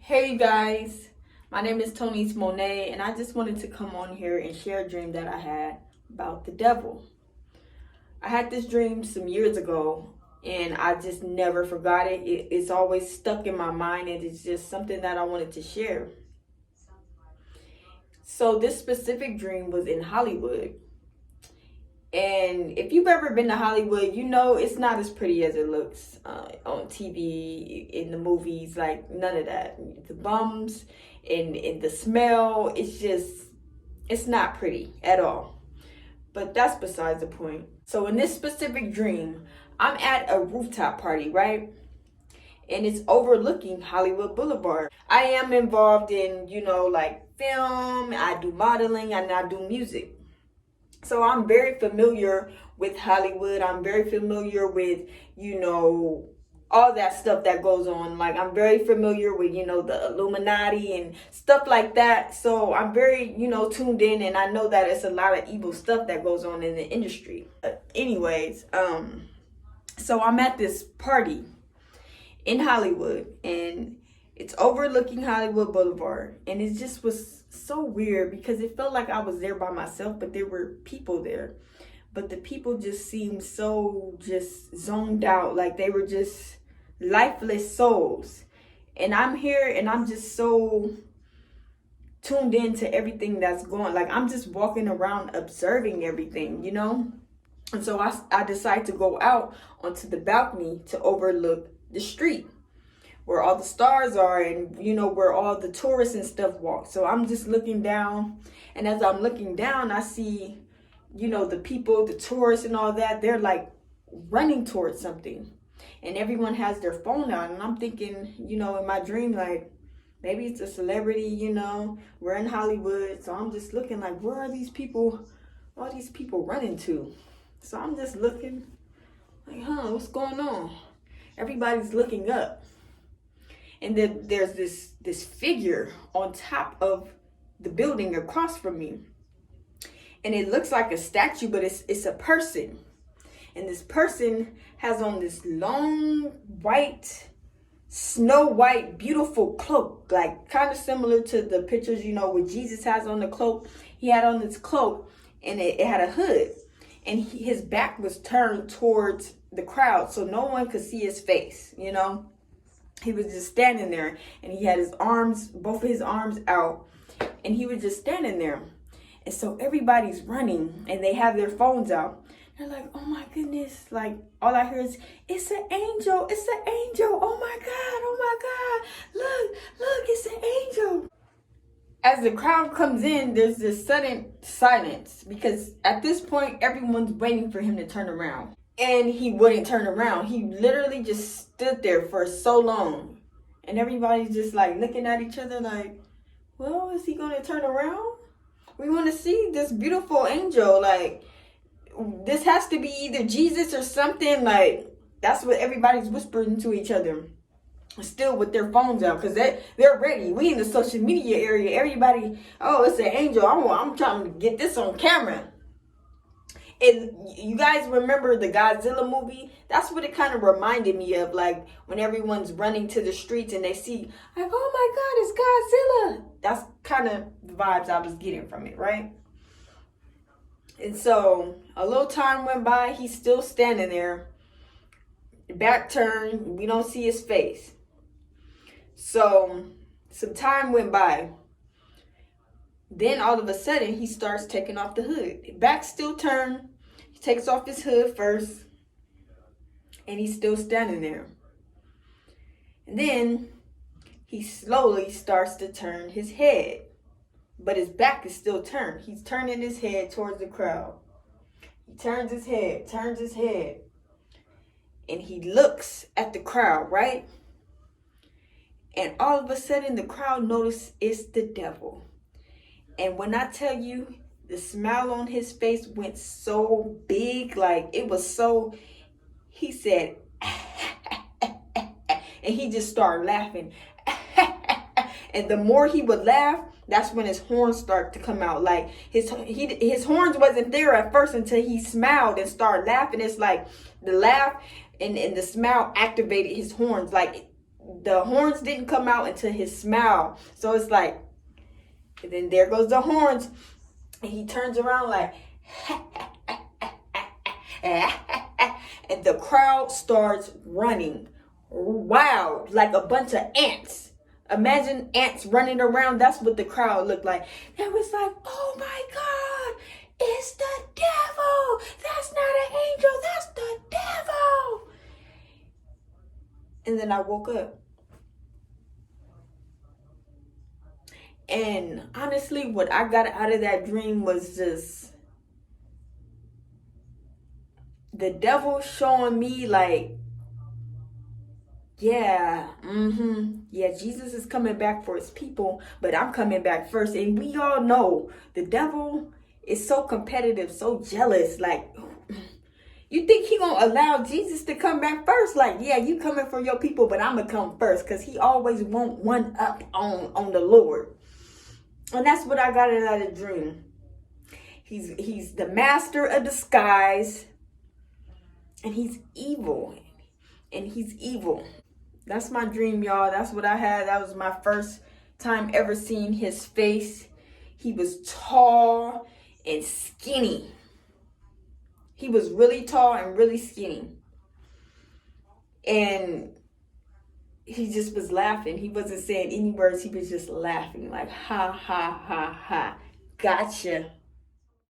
Hey you guys, my name is Tonice Monet, and I just wanted to come on here and share a dream that I had about the devil. I had this dream some years ago, and I just never forgot it. It's always stuck in my mind, and it's just something that I wanted to share. So this specific dream was in Hollywood. And if you've ever been to Hollywood, you know it's not as pretty as it looks on TV, in the movies, like none of that. The bums and the smell, it's not pretty at all. But that's besides the point. So in this specific dream, I'm at a rooftop party, right? And it's overlooking Hollywood Boulevard. I am involved in, like film, I do modeling, and I do music. So I'm very familiar with Hollywood. I'm very familiar with, all that stuff that goes on. Like I'm very familiar with, the Illuminati and stuff like that. So I'm very, tuned in, and I know that it's a lot of evil stuff that goes on in the industry. Anyways, so I'm at this party in Hollywood, and it's overlooking Hollywood Boulevard, and it just was so weird because it felt like I was there by myself, but there were people there. But the people just seemed so just zoned out, like they were just lifeless souls. And I'm here and I'm just so tuned in to everything that's going. Like I'm just walking around observing everything, And so I decided to go out onto the balcony to overlook the street where all the stars are, and where all the tourists and stuff walk. So I'm just looking down, and as I'm looking down, I see the people, the tourists and all that, they're like running towards something, and everyone has their phone out. And I'm thinking, in my dream, like maybe it's a celebrity, we're in Hollywood. So I'm just looking like, where are all these people running to? So I'm just looking like, what's going on? Everybody's looking up. And then there's this figure on top of the building across from me. And it looks like a statue, but it's a person. And this person has on this long white, snow white, beautiful cloak. Like kind of similar to the pictures, what Jesus has on the cloak. He had on this cloak, and it had a hood. And his back was turned towards the crowd, so no one could see his face, He was just standing there, and he had both of his arms out, and he was just standing there. And so everybody's running, and they have their phones out. They're like, oh my goodness. Like all I hear is, it's an angel. It's an angel. Oh my God. Oh my God. Look, it's an angel. As the crowd comes in, there's this sudden silence because at this point, everyone's waiting for him to turn around. And he wouldn't turn around. He literally just stood there for so long. And everybody's just like looking at each other like, well, is he going to turn around? We want to see this beautiful angel. Like, this has to be either Jesus or something. Like, that's what everybody's whispering to each other. Still with their phones out because they're ready. We in the social media area. Everybody, oh, it's an angel. I'm trying to get this on camera. And you guys remember the Godzilla movie? That's what it kind of reminded me of. Like when everyone's running to the streets and they see, like, oh my God, it's Godzilla. That's kind of the vibes I was getting from it, right? And so a little time went by. He's still standing there. Back turned. We don't see his face. So some time went by. Then all of a sudden, he starts taking off the hood. Back still turned. He takes off his hood first. And he's still standing there. And then he slowly starts to turn his head. But his back is still turned. He's turning his head towards the crowd. He turns his head. And he looks at the crowd, right? And all of a sudden, the crowd notices it's the devil. And when I tell you, the smile on his face went so big, like it was so, he said, and he just started laughing. And the more he would laugh, that's when his horns start to come out. Like his horns wasn't there at first until he smiled and started laughing. It's like the laugh and the smile activated his horns. Like the horns didn't come out until his smile. So it's like, and then there goes the horns, and he turns around like, and the crowd starts running wild like a bunch of ants. Imagine ants running around. That's what the crowd looked like. It was like, oh my God, it's the devil. That's not an angel, that's the devil. And then I woke up. And honestly, what I got out of that dream was just the devil showing me like, yeah, Jesus is coming back for his people, but I'm coming back first. And we all know the devil is so competitive, so jealous. Like, you think he gonna allow Jesus to come back first? Like, yeah, you coming for your people, but I'm gonna come first, because he always want one up on the Lord. And that's what I got out of the dream. He's the master of disguise, and he's evil. And he's evil. That's my dream, y'all. That's what I had. That was my first time ever seeing his face. He was tall and skinny. He was really tall and really skinny. And he just was laughing. He wasn't saying any words. He was just laughing like, ha, ha, ha, ha. Gotcha.